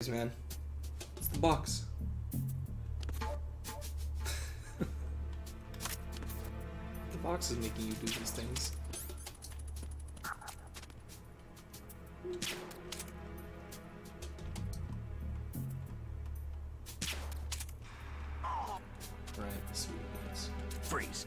Man, it's the box. The box is making you do these things. Right, sweet notes. Freeze.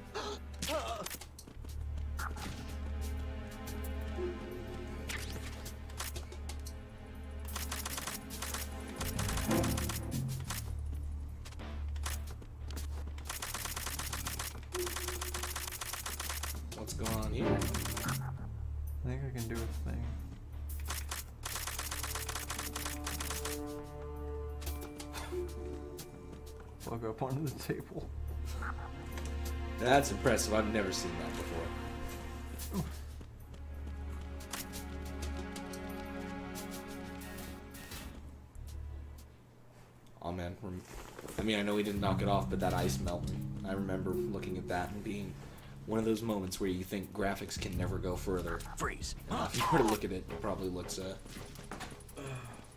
What's going on here? I think I can do a thing. Plug up onto the table. That's impressive. I've never seen that before. Oh man, I mean, I know we didn't knock it off, but that ice melting. I remember looking at that and being one of those moments where you think graphics can never go further. Freeze. If you were to look at it, it probably looks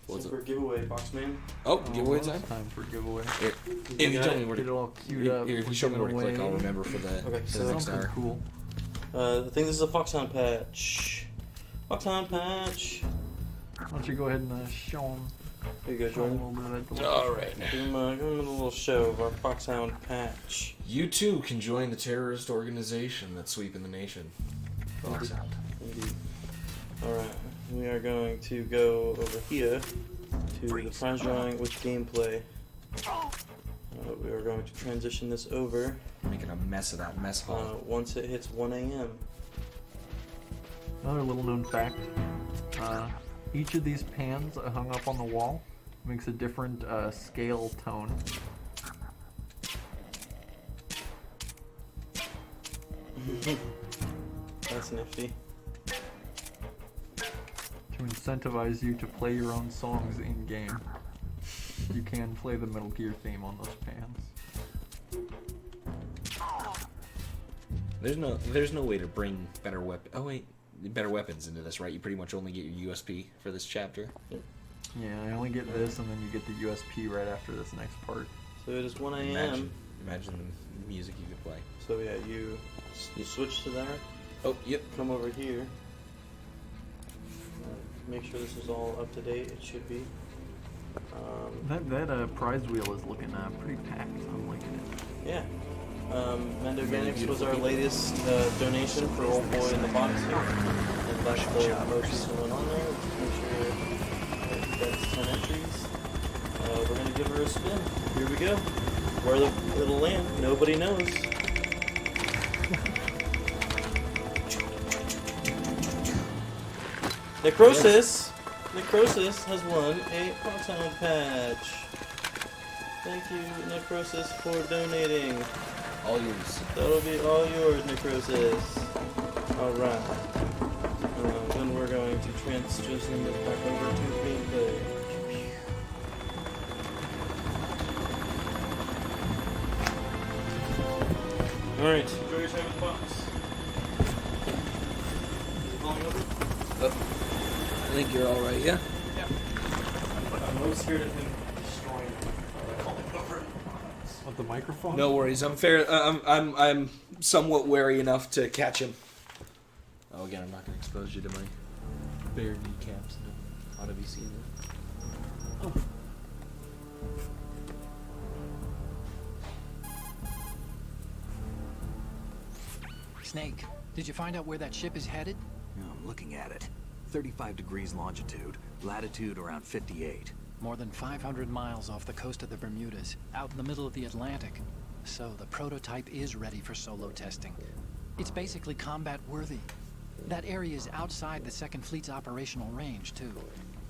what's For it? giveaway, Boxman. Oh, giveaway Well, time. it's time for giveaway. Here, if you tell me where Get it to. all queued up. Here, if you show me where to click, I'll giveaway. remember for the, Okay, for so the next Something hour. cool. I think this is a Foxhound patch. Foxhound patch. Why don't you go ahead and show them Here you go, a Jordan. little bit of that. All right. Give him a little show of our Foxhound patch. You too can join the terrorist organization that's sweeping the nation. Foxhound. Indeed. Alright, we are going to go over here to the prize drawing with gameplay. We are going to transition this over Making a mess of that mess hall. once it hits 1 a.m. Another little known fact. Each of these pans hung up on the wall makes a different scale tone. That's nifty. To incentivize you to play your own songs in game. You can play the Metal Gear theme on those pans. There's no way to bring better better weapons into this, right? You pretty much only get your USP for this chapter. Yeah, I only get this, and then you get the USP right after this next part. So it is 1 a.m. Imagine the music you could play. So yeah, you switch to there. Oh, yep. Come over here. Make sure this is all up to date. It should be. That prize wheel is looking pretty packed. I'm liking it. Yeah. Mendo Organics was our latest donation for Old Boy in the Box here. And that's the most recent one on there. Make sure that's 10 entries. We're going to give her a spin. Here we go. Where it'll land, nobody knows. Necrosis has won a Foxhound patch. Thank you, Necrosis, for donating. All yours. That'll be all yours, Necrosis. Alright. Then we're going to transition this back over to gameplay. Alright, enjoy your time with the box. Falling over? I think you're all right. Yeah. I'm always scared of him destroying falling over. What, the microphone? No worries. I'm somewhat wary enough to catch him. Oh, again, I'm not going to expose you to my bare kneecaps. No. Ought to be seen. Oh. Snake, did you find out where that ship is headed? Yeah, I'm looking at it. 35 degrees longitude, latitude around 58. More than 500 miles off the coast of the Bermudas, out in the middle of the Atlantic. So the prototype is ready for solo testing. It's basically combat worthy. That area is outside the Second Fleet's operational range, too.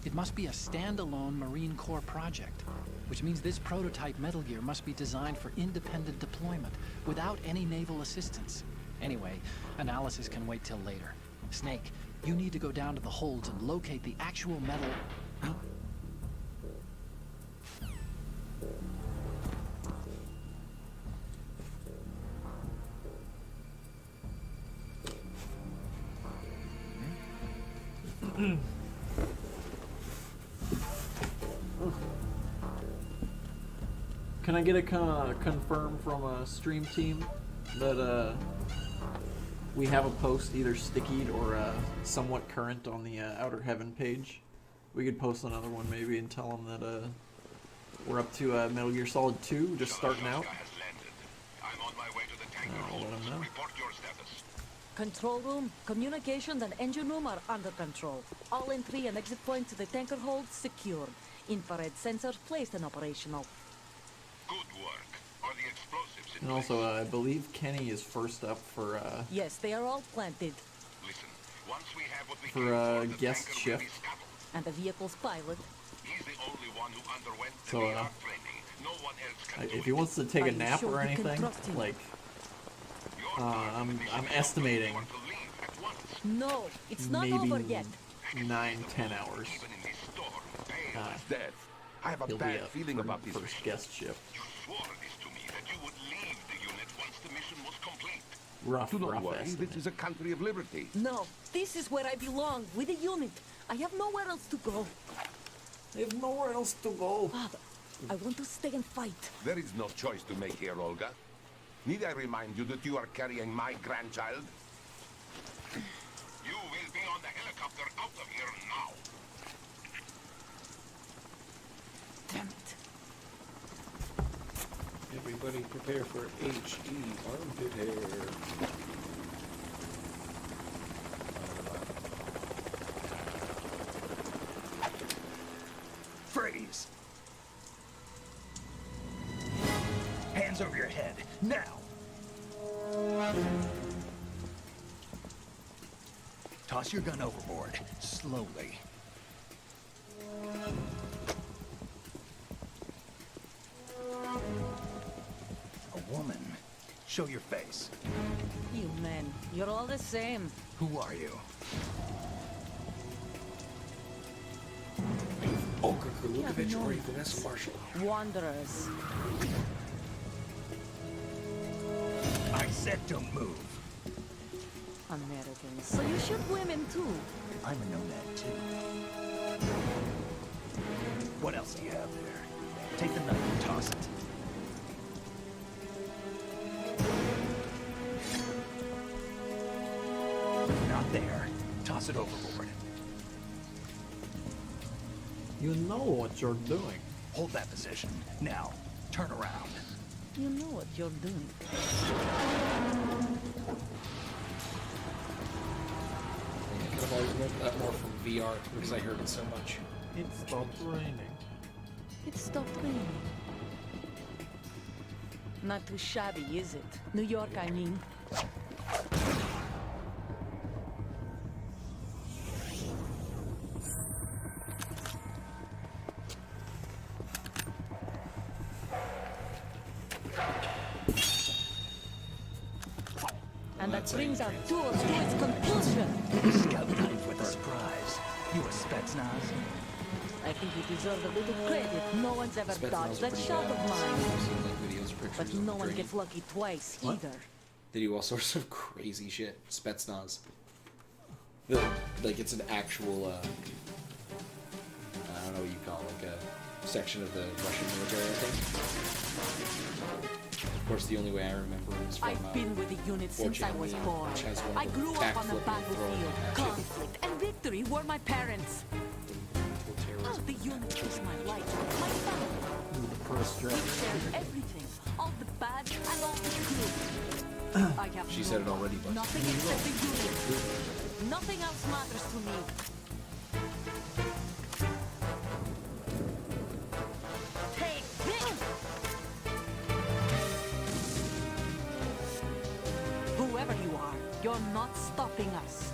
It must be a standalone Marine Corps project, which means this prototype Metal Gear must be designed for independent deployment, without any naval assistance. Anyway, analysis can wait till later. Snake, you need to go down to the holds and locate the actual metal... Can I get a confirm from a stream team that we have a post either stickied or somewhat current on the Outer Heaven page? We could post another one maybe and tell them that we're up to Metal Gear Solid 2, just starting out. I'll let them know. Control room, communications, and engine room are under control. All entry and exit points to the tanker hold secured. Infrared sensors placed and operational. Good work. Are the explosives in And also, I believe Kenny is first up for Yes, they are all planted. Listen, once we have what we for can afford, the guest tanker will shift. be scuttled. And the vehicle's pilot. He's the only one who underwent the So, VR training. No one else can do If he it. wants to take Are a you nap sure or you can anything, trust him? like Your part of the mission I'm is estimating to leave at once. No, it's not maybe over yet. 9-10 hours. Even in this storm, pain. Death. I have a He'll be bad up feeling for about this. first guest shift. You swore this to me that you would leave the unit once the mission was complete. Rough Do not worry. estimate. This is a country of liberty. No, this is where I belong, with the unit. I have nowhere else to go. They have nowhere else to go. Father, I want to stay and fight. There is no choice to make here, Olga. Need I remind you that you are carrying my grandchild? You will be on the helicopter out of here now. Damn it. Everybody prepare for HE armpit hair. Freeze! Hands over your head, now! Toss your gun overboard, slowly. A woman. Show your face. You men, you're all the same. Who are you? Ochre Lukovic Yeah, or no. Vanessa Marshall. Wanderers. I said don't move. Americans. So you shoot women too. I'm a nomad too. What else do you have there? Take the knife and toss it. Not there. Toss it overboard. You know what you're doing. Hold that position. Now, turn around. You know what you're doing. I could have always learned that more from VR because I heard it so much. It stopped raining. It stopped raining. Not too shabby, is it? New York, I mean. And that brings our tour to its conclusion. Scout knife with a surprise. You a Spetsnaz? I think you deserve a little credit. No one's ever dodged that shot of mine. I've seen like videos, pictures But of no one training. gets lucky twice, either. They do all sorts of crazy shit. Spetsnaz. Like it's an actual, I don't know what you call it, like a section of the Russian military, I think. Of course, the only way I remember is from I've been with the unit since I was Leon, born. which has one of I the grew up on the backflipping, battlefield. throwing hatchet. Conflict and victory were my parents. Oh, the unit was my life, my family. The first We draft. shared everything, all the bad and all the good. I have She no said it already, but nothing except the unit. Nothing else matters to me. Take this! Whoever you are, you're not stopping us.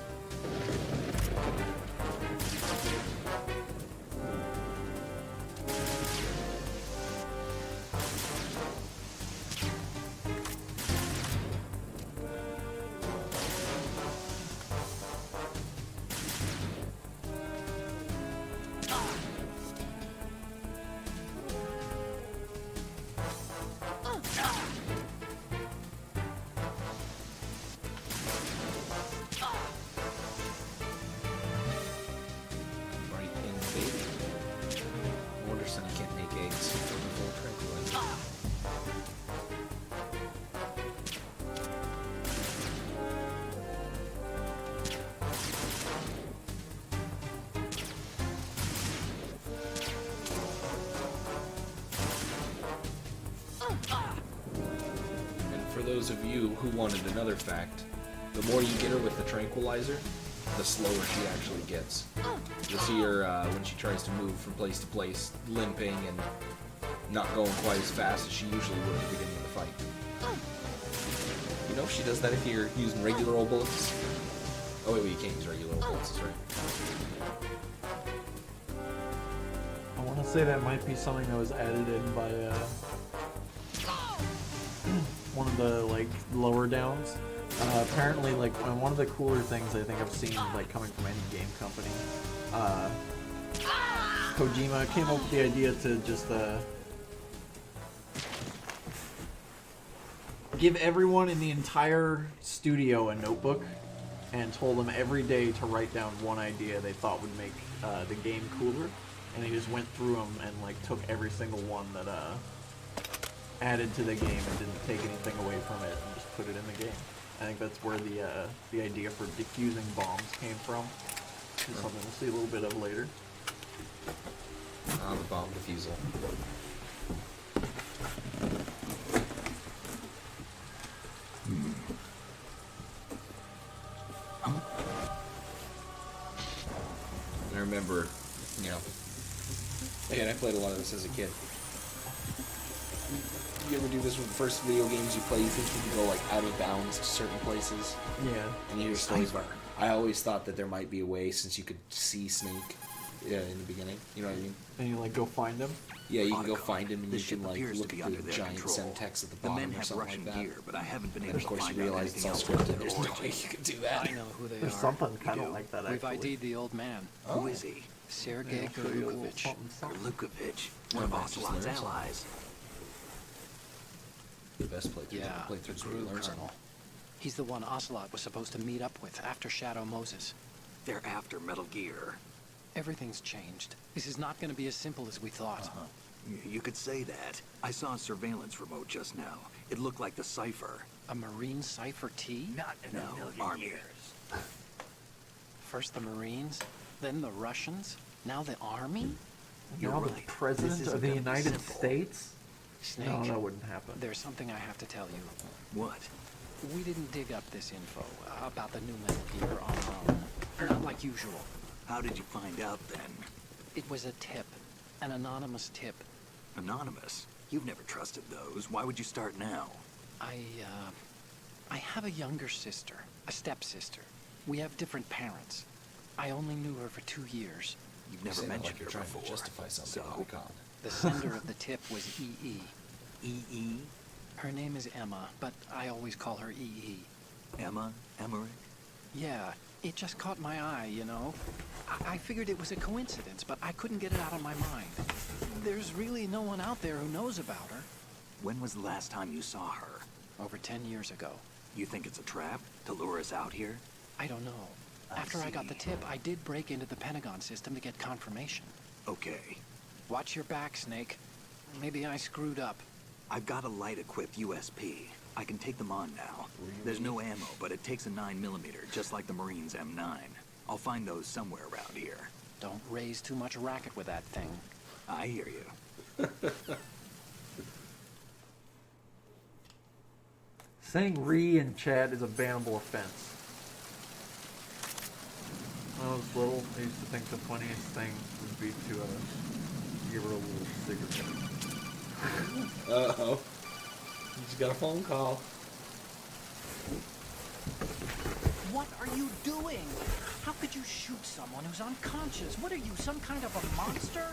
those of you who wanted another fact, the more you get her with the tranquilizer, the slower she actually gets. You'll see her when she tries to move from place to place, limping and not going quite as fast as she usually would at the beginning of the fight. You know, she does that if you're using regular old bullets. Oh wait, you can't use regular old bullets, that's right. I want to say that might be something that was added in by one of the like lower downs. Apparently, like one of the cooler things I think I've seen like coming from any game company, Kojima came up with the idea to just give everyone in the entire studio a notebook and told them every day to write down one idea they thought would make the game cooler, and he just went through them and like took every single one that added to the game and didn't take anything away from it and just put it in the game. I think that's where the idea for defusing bombs came from. It's something we'll see a little bit of later. The bomb defusal. I remember, you know, and I played a lot of this as a kid. You ever do this with the first video games you play? You think you can go like out of bounds to certain places? Yeah. And you hear stories about. I always thought that there might be a way, since you could see Snake in the beginning. You know what I mean? And you like go find them. Yeah, you can go find him and This you can ship like appears to look be at under the their giant control. Semtex at the The bottom men or have something Russian like that. gear, but I haven't been And able of to course find you out realize it's anything all else about scripted. their There's no way origins. you can do that. I know who they There's are. something kind You of do. like that We've actually. ID'd the old man, Who is he? Sergei Yeah, Kurlukovich. something. Kurlukovich, one of might just Ocelot's learn something. allies. The best playthroughs Yeah, ever played through the so you learn Colonel. something. He's the one Ocelot was supposed to meet up with after Shadow Moses. They're after Metal Gear. Everything's changed. This is not going to be as simple as we thought. You could say that. I saw a surveillance remote just now. It looked like the cipher. A Marine Cipher T? Not in a million Army. years. First the Marines, then the Russians, now the Army? You're Now the right. president This of isn't the gonna be United simple. States? Snake, No, that wouldn't happen. there's something I have to tell you. What? We didn't dig up this info about the new Metal Gear on our own. Not like usual. How did you find out then? It was a tip. An anonymous tip. Anonymous? You've never trusted those. Why would you start now? I have a younger sister, a stepsister. We have different parents. I only knew her for 2 years. You've You never say that mentioned like you're her trying before. to justify something. So, Oh, God. The sender of the tip was EE. E.E.? Her name is Emma, but I always call her EE. Emma? Emmerich? Yeah, it just caught my eye, you know? I figured it was a coincidence, but I couldn't get it out of my mind. There's really no one out there who knows about her. When was the last time you saw her? Over 10 years ago. You think it's a trap to lure us out here? I don't know. I After I got the see. tip, I did break into the Pentagon system to get confirmation. Okay. Watch your back, Snake. Maybe I screwed up. I've got a light-equipped USP. I can take them on now. There's no ammo, but it takes a 9mm, just like the Marines' M9. I'll find those somewhere around here. Don't raise too much racket with that thing. I hear you. Saying "re" in chat is a bannable offense. When I was little, I used to think the funniest thing would be to give her a little cigarette. Uh-oh. You just got a phone call. What are you doing? How could you shoot someone who's unconscious? What are you, some kind of a monster?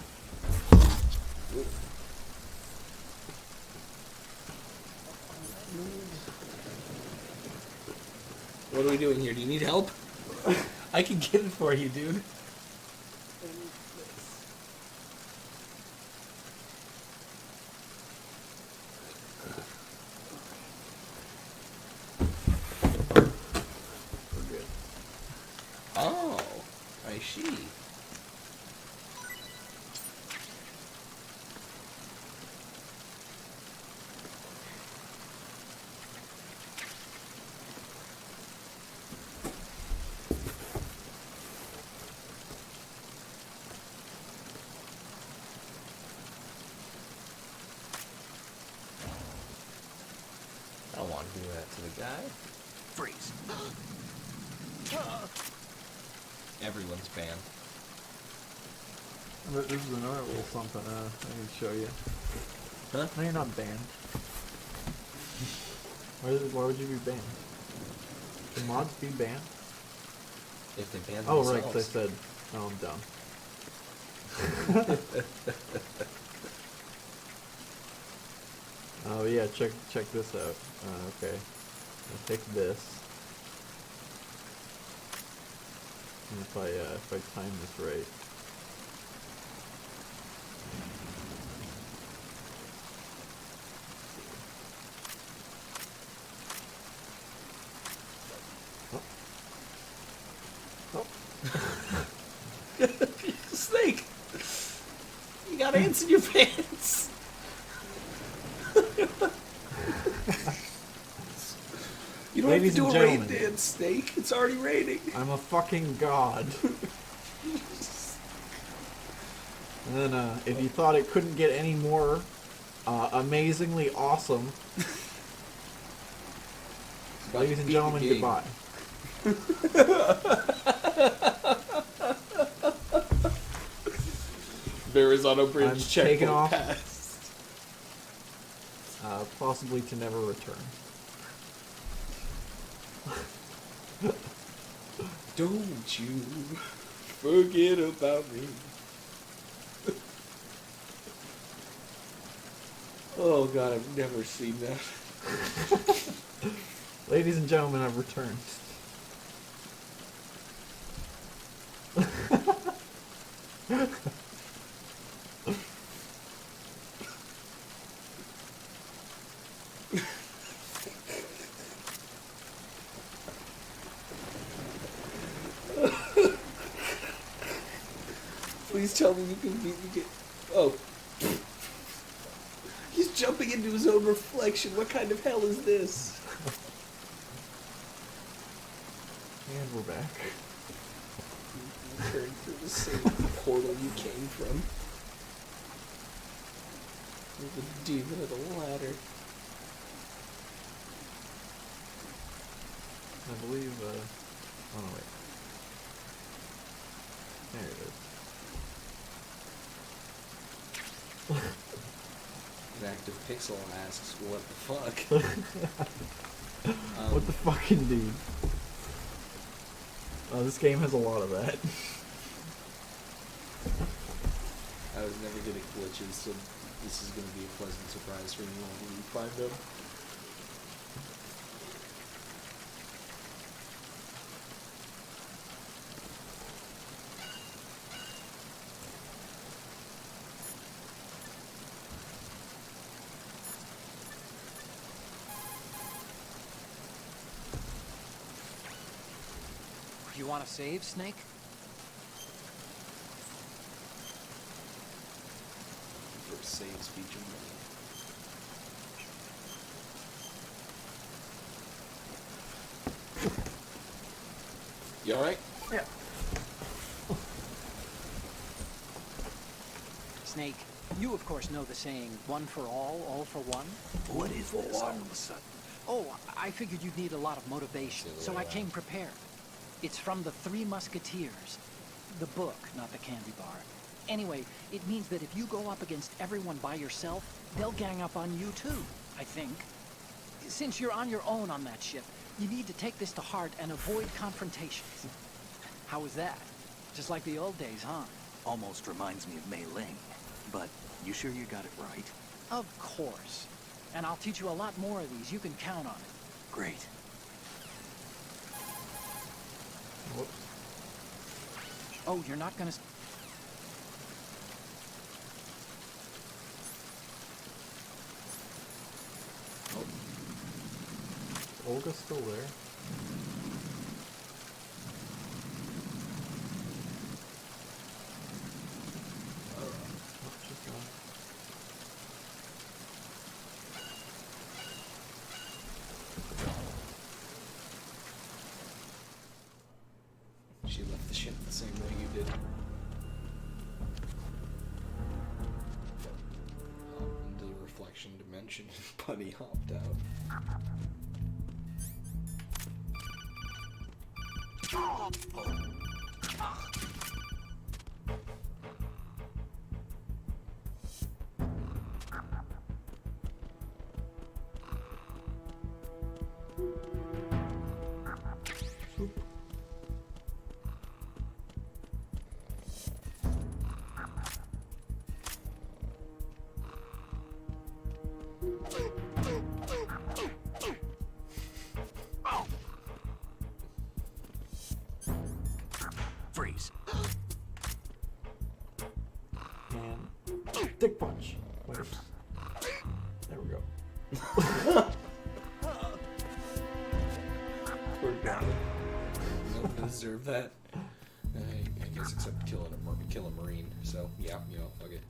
What are we doing here? Do you need help? I can get it for you, dude. Oh, I see. do that to the guy. Freeze. Everyone's banned. But this is another little something I can show you. Huh? No, you're not banned. Why would you be banned? Can mods be banned? If they ban Oh, themselves. right, 'cause I said, oh, I'm dumb. Oh yeah, check this out. Okay, I'll take this, and if I time this right. Oh. Snake! You got ants in your pants! You don't Ladies have and to do a rain gentlemen. dance, Snake. It's already raining. I'm a fucking god. And then, if you thought it couldn't get any more amazingly awesome, ladies and gentlemen, goodbye. Verrazano Bridge I'm checkpoint taking off. passed. Possibly to never return. Don't you forget about me. Oh god, I've never seen that. Ladies and gentlemen, I've returned. Please tell me you can beat me. Oh. He's jumping into his own reflection. What kind of hell is this? And we're back. Return through the same portal you came from. You're the demon of the ladder. I believe, oh no, wait. There it is. An active pixel asks, what the fuck? What the fucking dude? Oh, this game has a lot of that. I was never good at glitches, so this is going to be a pleasant surprise for anyone when you find them. You want to save, Snake? For save speech and money. You alright? Yeah. Snake, you of course know the saying, one for all for one? What is this all of a sudden? Oh, I figured you'd need a lot of motivation, so I came prepared. It's from the Three Musketeers. The book, not the candy bar. Anyway, it means that if you go up against everyone by yourself, they'll gang up on you too, I think. Since you're on your own on that ship, you need to take this to heart and avoid confrontations. How was that? Just like the old days, huh? Almost reminds me of Mei Ling. But you sure you got it right? Of course. And I'll teach you a lot more of these. You can count on it. Great. Whoops. Oh, you're not gonna... Olga's still there. Oh, she's gone. She left the ship the same way you did. Into the reflection dimension, Buddy hopped out. Freeze. And dick punch. Wait. There we go. We're down. Don't deserve that. I guess except kill a marine. So yeah, you know, fuck it.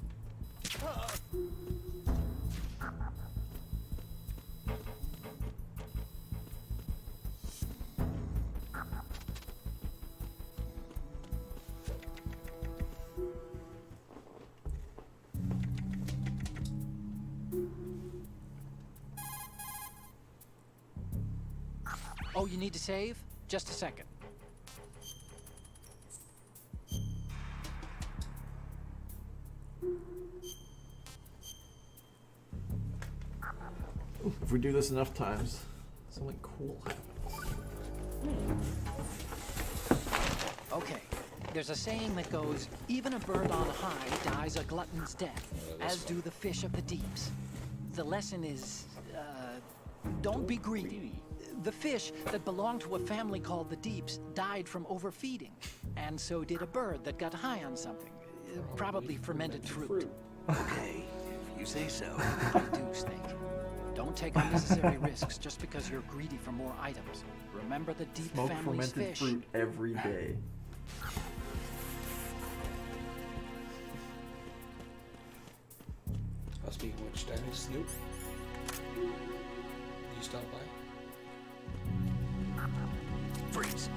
Oh, you need to save? Just a second. If we do this enough times, something cool happens. Okay. There's a saying that goes, even a bird on high dies a glutton's death, as do the fish of the deeps. The lesson is, don't be greedy. The fish that belonged to a family called the Deeps died from overfeeding, and so did a bird that got high on something, probably fermented fruit. Okay, if you say so. I do, Snake. Don't take unnecessary risks just because you're greedy for more items. Remember the Deep Smoke family's fermented fish. fruit every day. Oh, speaking of which, Danny Snoop, you stop by? Freeze.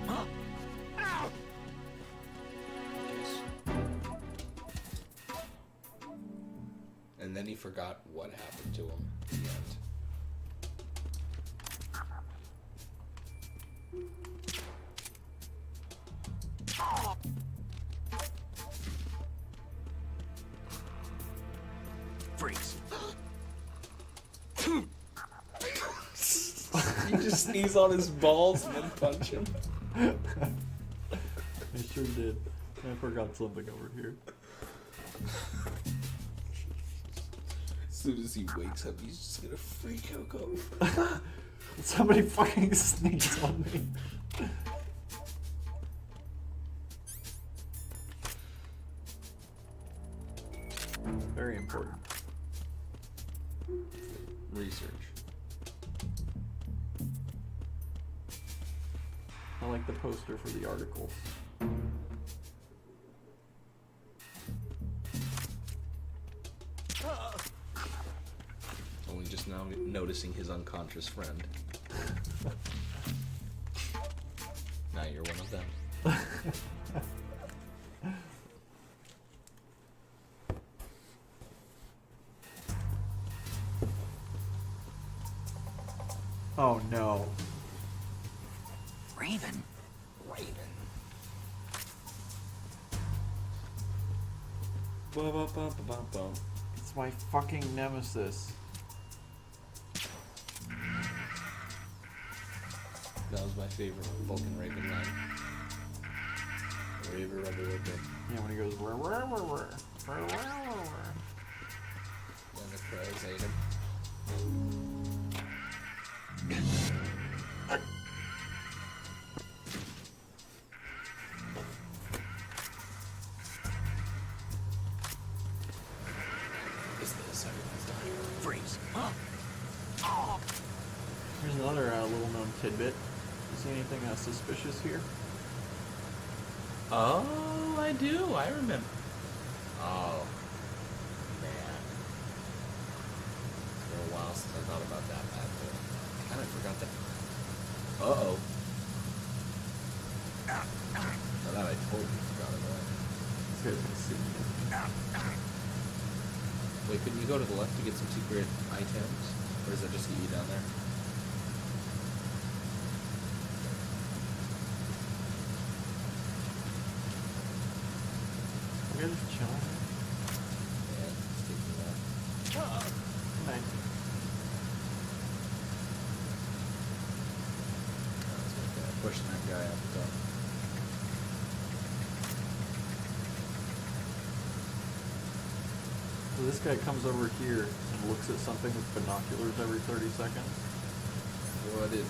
Yes. And then he forgot what happened to him in the end. Freeze. You just sneeze on his balls and then punch him. I sure did. I forgot something over here. As soon as he wakes up, he's just gonna freak out. Go. Somebody fucking sneezed on me. Very important. Research. I like the poster for the article. Only just now noticing his unconscious friend. Now you're one of them. Oh no. Raven. Raven. It's my fucking nemesis. That was my favorite Vulcan Raven line. Raven, Raven. Yeah, when he goes rah, rah, rah, rah, rah, rah, rah, rah. When the crows ate him. Is this everyone's dying? Freeze. Here's another little known tidbit. You see anything suspicious here? Oh, I do. I remember. Oh, man. It's been a while since I thought about that. I kind of forgot that. Uh-oh. I thought I totally forgot about it. This guy's gonna see me. Wait, couldn't you go to the left to get some secret items? Or does that just get you down there? We're just chilling. Yeah, it's taking that. Nice. Pushing that guy up the top. So this guy comes over here and looks at something with binoculars every 30 seconds. What is it?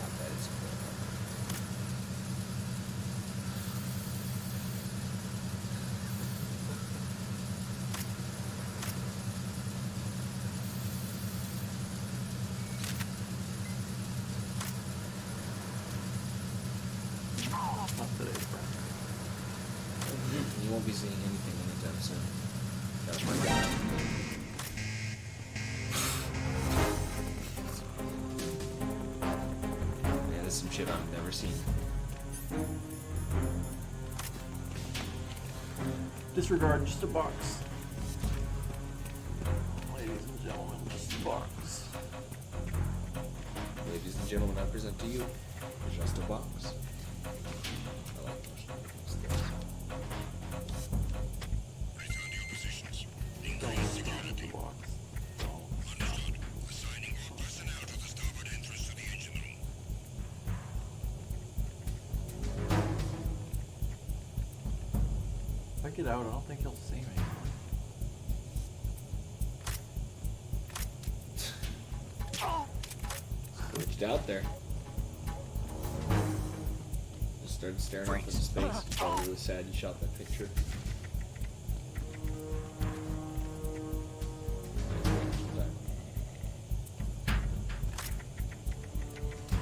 Not that it's cool. Not today, friend. You won't be seeing anything anytime soon. Gotta find out. Yeah, there's some shit I've never seen. Disregard, just a box. Ladies and gentlemen, just a box. Ladies and gentlemen, I present to you just a box. I like just a box. Return to your positions. Don't Increase stop security. the box. Understood. Assigning all personnel to the starboard entrance to the engine room. If I get out, I don't think he'll see me. Glitched out there. Just started staring off into space. Probably really sad you shot that picture.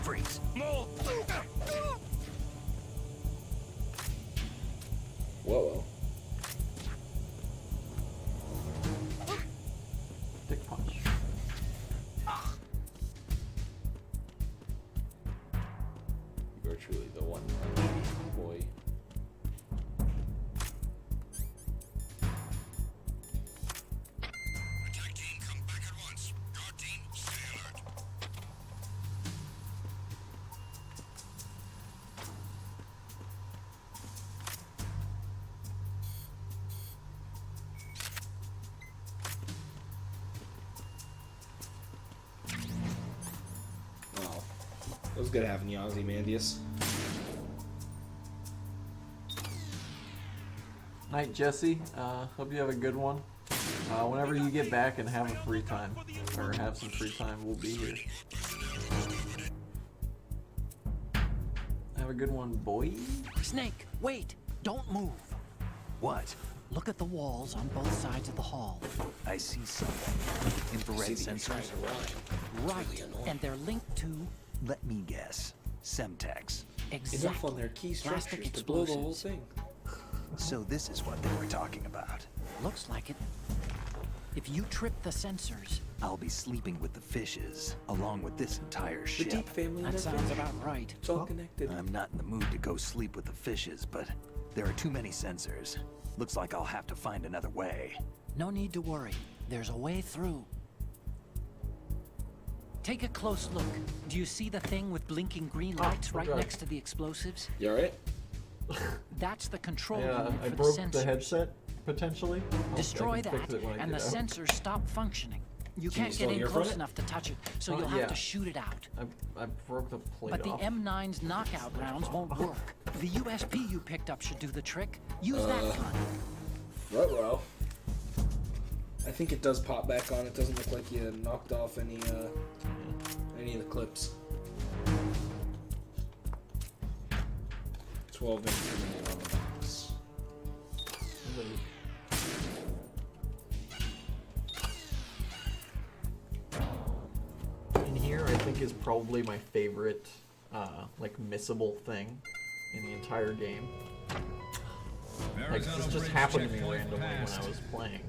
Freeze. Whoa. Dick punch. You are truly the one boy. Attack team, come back at once. Guard team, stay alert. Wow. It was good having you, Ozymandias. Night, Jesse. Hope you have a good one. Whenever you get back and have a free time, or have some free time, we'll be here. Have a good one, boy. Snake, wait! Don't move! What? Look at the walls on both sides of the hall. I see something. Infrared sensors. Right, and they're linked to... Let me guess. Semtex. Exactly. Enough on their key Plastic structures to blow the whole explosives. thing. So this is what they were talking about. Looks like it. If you trip the sensors, I'll be sleeping with the fishes, along with this entire The ship. deep family that never sounds finished. about right. It's all connected. I'm not in the mood to go sleep with the fishes, but there are too many sensors. Looks like I'll have to find another way. No need to worry. There's a way through. Take a close look. Do you see the thing with blinking green lights right okay. next to the explosives? You alright? That's the control Yeah, unit I for broke the the sensors. headset, potentially. I Destroy can that, fix it when I and the get out. sensors stop functioning. You Can you can't still get in hear from close it? enough to touch it, so you'll yeah. have to shoot it out. I broke the plate But the off. M9's knockout rounds won't work. The USP you picked up should do the trick. Use that gun. Well. I think it does pop back on. It doesn't look like you knocked off any of the clips. 12-inch on the box. In here, I think is probably my favorite, like missable thing in the entire game. Like this just happened to me randomly when I was playing.